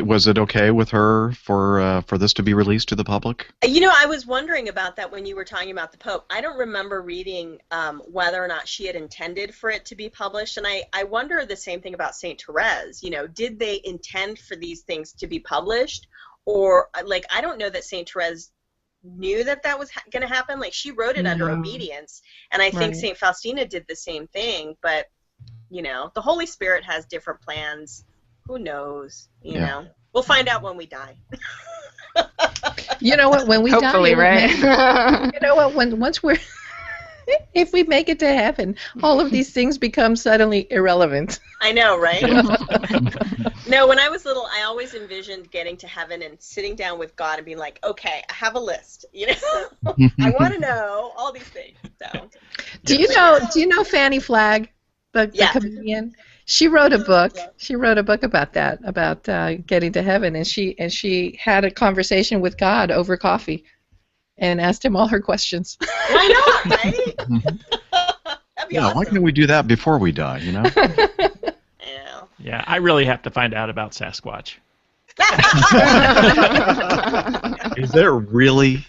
was it okay with her for this to be released to the public? I was wondering about that when you were talking about the Pope. I don't remember reading whether or not she had intended for it to be published, and I wonder the same thing about Saint Therese. Did they intend for these things to be published, or I don't know that Saint Therese knew that was going to happen. She wrote it under obedience, and I think Saint Faustina did the same thing, but the Holy Spirit has different plans. Who knows? You know, we'll find out when we die. You know what? When we Hopefully, die, right? You know what? Once we're, if we make it to heaven, all of these things become suddenly irrelevant. I know, right? No, when I was little, I always envisioned getting to heaven and sitting down with God and being like, okay, I have a list. I want to know all these things. So. Do you know Fanny Flagg, the comedian? She wrote a book. She wrote a book about that, about getting to heaven, and she had a conversation with God over coffee, and asked him all her questions. Why not, right? That'd be awesome. Why can't we do that before we die? Yeah, I really have to find out about Sasquatch. Is there really?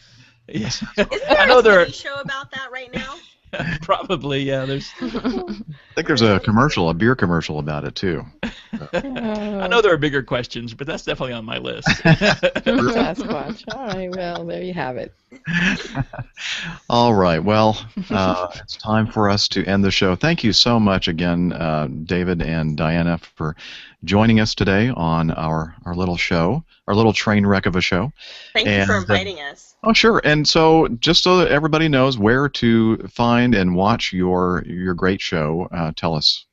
Yes. Isn't there a TV show about that right now? Probably, yeah. I think there's a beer commercial about it too. I know there are bigger questions, but that's definitely on my list. Sasquatch. All right, well, there you have it. All right, well, it's time for us to end the show. Thank you so much again, David and Diana, for joining us today on our little show, our little train wreck of a show. Thank you for inviting us. Oh, sure. And so, just so that everybody knows where to find and watch your great show, tell us.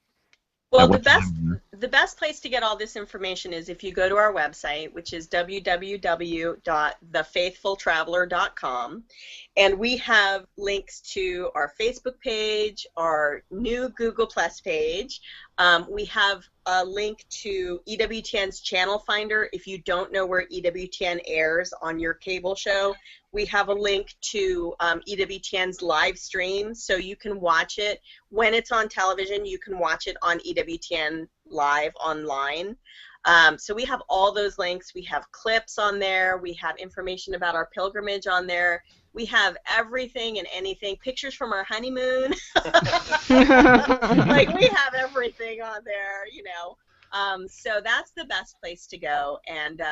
Well, the best place to get all this information is if you go to our website, which is www.thefaithfultraveler.com, and we have links to our Facebook page, our new Google Plus page. We have a link to EWTN's channel finder. If you don't know where EWTN airs on your cable show, we have a link to EWTN's live stream, so you can watch it when it's on television. You can watch it on EWTN live online. So we have all those links. We have clips on there. We have information about our pilgrimage on there. We have everything and anything, pictures from our honeymoon. We have everything on there, So that's the best place to go. And,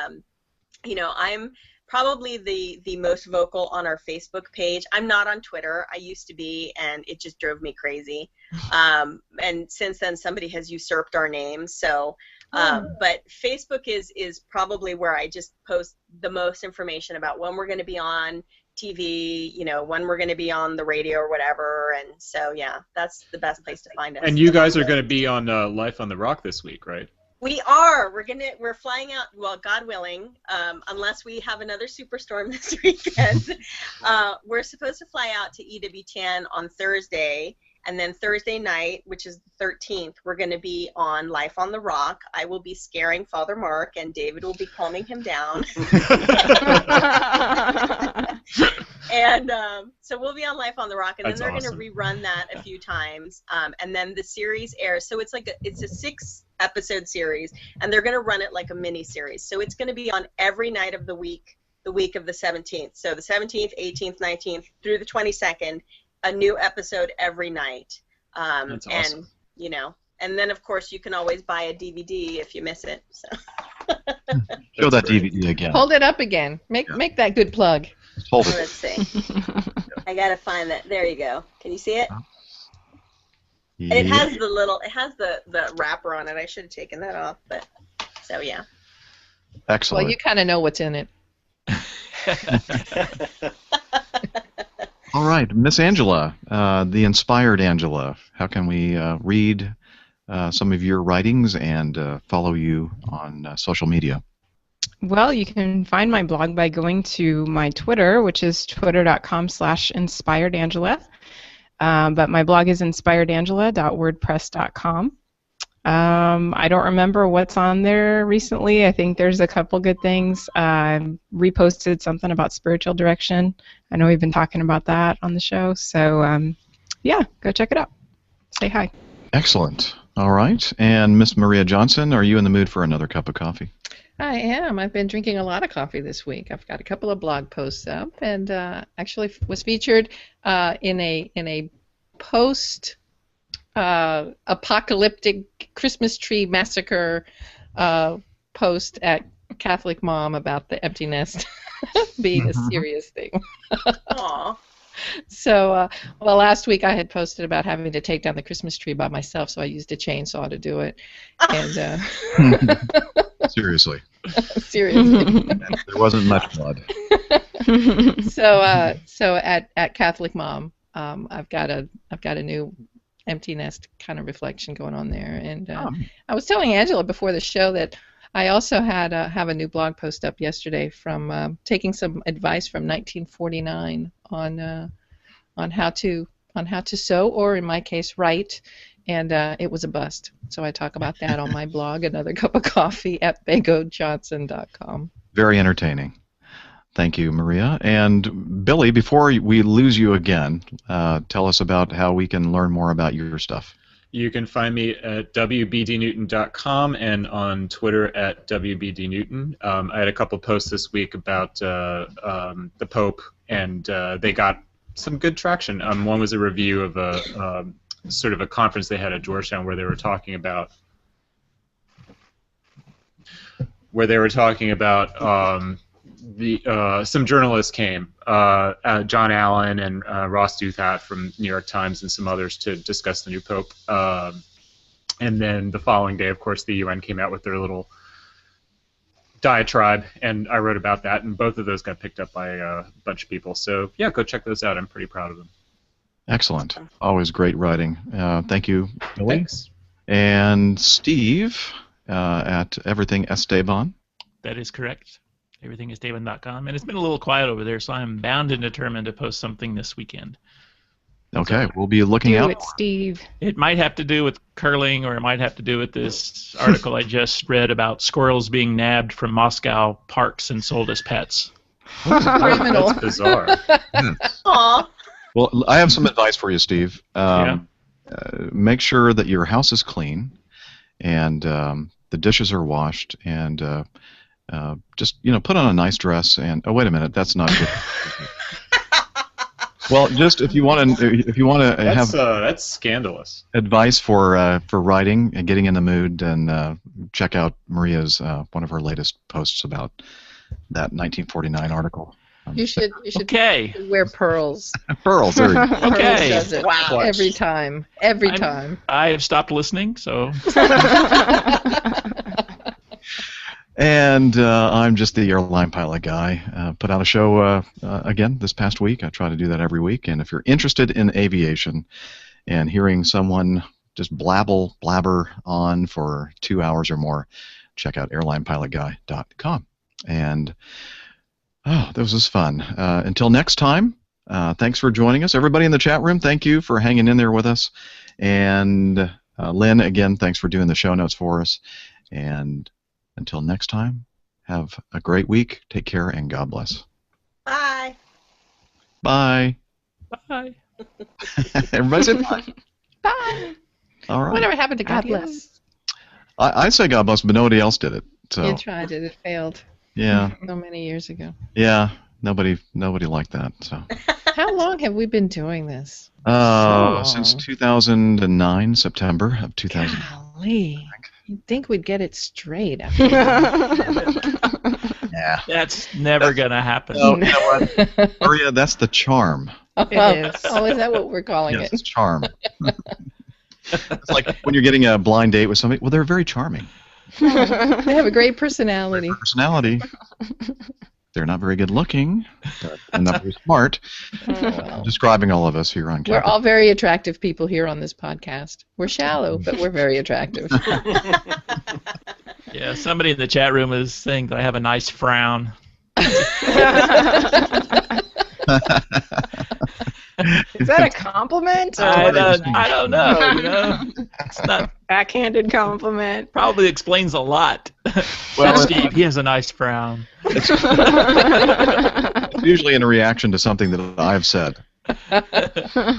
I'm probably the most vocal on our Facebook page. I'm not on Twitter. I used to be, and it just drove me crazy. And since then, somebody has usurped our names. So, but Facebook is probably where I just post the most information about when we're going to be on TV, when we're going to be on the radio or whatever. And so, yeah, that's the best place to find us. And you guys are going to be on Life on the Rock this week, right? We are. We're flying out. Well, God willing, unless we have another superstorm this weekend, we're supposed to fly out to EWTN on Thursday, and then Thursday night, which is the 13th, we're going to be on Life on the Rock. I will be scaring Father Mark, and David will be calming him down. And so we'll be on Life on the Rock, and then they're going to rerun that a few times, and then the series airs. So it's a 6-episode series, and they're going to run it like a mini series. So it's going to be on every night of the week of the 17th. So the 17th, 18th, 19th through the 22nd, a new episode every night. That's awesome. And and then of course you can always buy a DVD if you miss it. So. Show that DVD again. Hold it up again. Make that good plug. Hold it. Let's see. I gotta find that. There you go. Can you see it? And it has the little, it has the wrapper on it. I should have taken that off, but so yeah. Excellent. Well, you kind of know what's in it. All right, Miss Angela, the inspired Angela. How can we read some of your writings and follow you on social media? Well, you can find my blog by going to my Twitter, which is twitter.com/inspiredangela. But my blog is inspiredangela.wordpress.com. I don't remember what's on there recently. I think there's a couple good things. I reposted something about spiritual direction. I know we've been talking about that on the show. So, yeah, go check it out. Say hi. Excellent. All right. And Miss Maria Johnson, are you in the mood for another cup of coffee? I am. I've been drinking a lot of coffee this week. I've got a couple of blog posts up, and actually was featured in a post apocalyptic Christmas tree massacre post at Catholic Mom about the empty nest being a serious thing. Aw. So, well, last week I had posted about having to take down the Christmas tree by myself, so I used a chainsaw to do it. And Seriously. seriously. There wasn't much blood. So at Catholic Mom, I've got a new empty nest kind of reflection going on there. And I was telling Angela before the show that I also have a new blog post up yesterday from taking some advice from 1949 on how to sew, or in my case write, and it was a bust. So I talk about that on my blog, Another Cup of Coffee, at bagojohnson.com. Very entertaining. Thank you, Maria. And Billy, before we lose you again, tell us about how we can learn more about your stuff. You can find me at wbdnewton.com and on Twitter at wbdnewton. I had a couple posts this week about the Pope, and they got some good traction. One was a review of a sort of a conference they had at Georgetown where they were talking about some journalists came, John Allen and Ross Douthat from New York Times and some others, to discuss the new Pope. And then the following day, of course, the UN came out with their little diatribe, and I wrote about that, and both of those got picked up by a bunch of people. So, yeah, go check those out. I'm pretty proud of them. Excellent. Always great writing. Thank you, Billy. Thanks. And Steve at Everything Esteban. That is correct. EverythingIsDavid.com. And it's been a little quiet over there, so I'm bound and determined to post something this weekend. Okay, we'll be looking out. Do it, Steve. It might have to do with curling, or it might have to do with this article I just read about squirrels being nabbed from Moscow parks and sold as pets. Criminal. That's bizarre. Aw. Well, I have some advice for you, Steve. Make sure that your house is clean and the dishes are washed, and just put on a nice dress. And oh, wait a minute, that's not good. Well, just if you want to have that's scandalous advice for writing and getting in the mood, then check out Maria's one of her latest posts about that 1949 article. You should Okay. wear pearls. Pearls. There you go. Okay. Pearls does it. Wow. Every time. Every time. I have stopped listening, so. And I'm just the airline pilot guy. Put out a show again this past week. I try to do that every week. And if you're interested in aviation and hearing someone just blabber on for 2 hours or more, check out airlinepilotguy.com. And this was fun. Until next time, thanks for joining us. Everybody in the chat room, thank you for hanging in there with us. And Lynn, again, thanks for doing the show notes for us. And until next time, have a great week. Take care, and God bless. Bye. Bye. Bye. Everybody say bye. Bye. All right. Whatever happened to God Adios. bless? I say God bless, but nobody else did it. So You tried it. It failed. yeah, So many years ago. yeah. Nobody liked that. So How long have we been doing this? long. since 2009, September of 2000. Golly. You'd think we'd get it straight after that. Yeah. That's never gonna happen. No, you know what? Maria, that's the charm. It is. Oh, is that what we're calling Yes, it? it's charm. It's like when you're getting a blind date with somebody. Well, they're very charming. They have a great personality. Personality. They're not very good looking, but enough very smart. Well, Describing all of us here on we're camera. all very attractive people here on this podcast. We're shallow, but we're very attractive. Yeah, somebody in the chat room is saying that I have a nice frown. Is that a compliment? I don't know. You know, it's not Backhanded compliment. probably explains a lot. Well, Steve, he has a nice frown. It's usually in a reaction to something that I've said.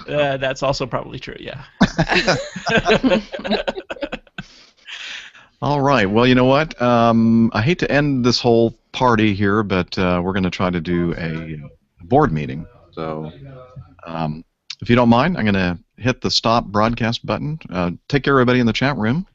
That's also probably true. Yeah. All right. Well, you know what? I hate to end this whole party here, but we're going to try to do a board meeting. So, if you don't mind, I'm going to hit the stop broadcast button. Take care, everybody in the chat room.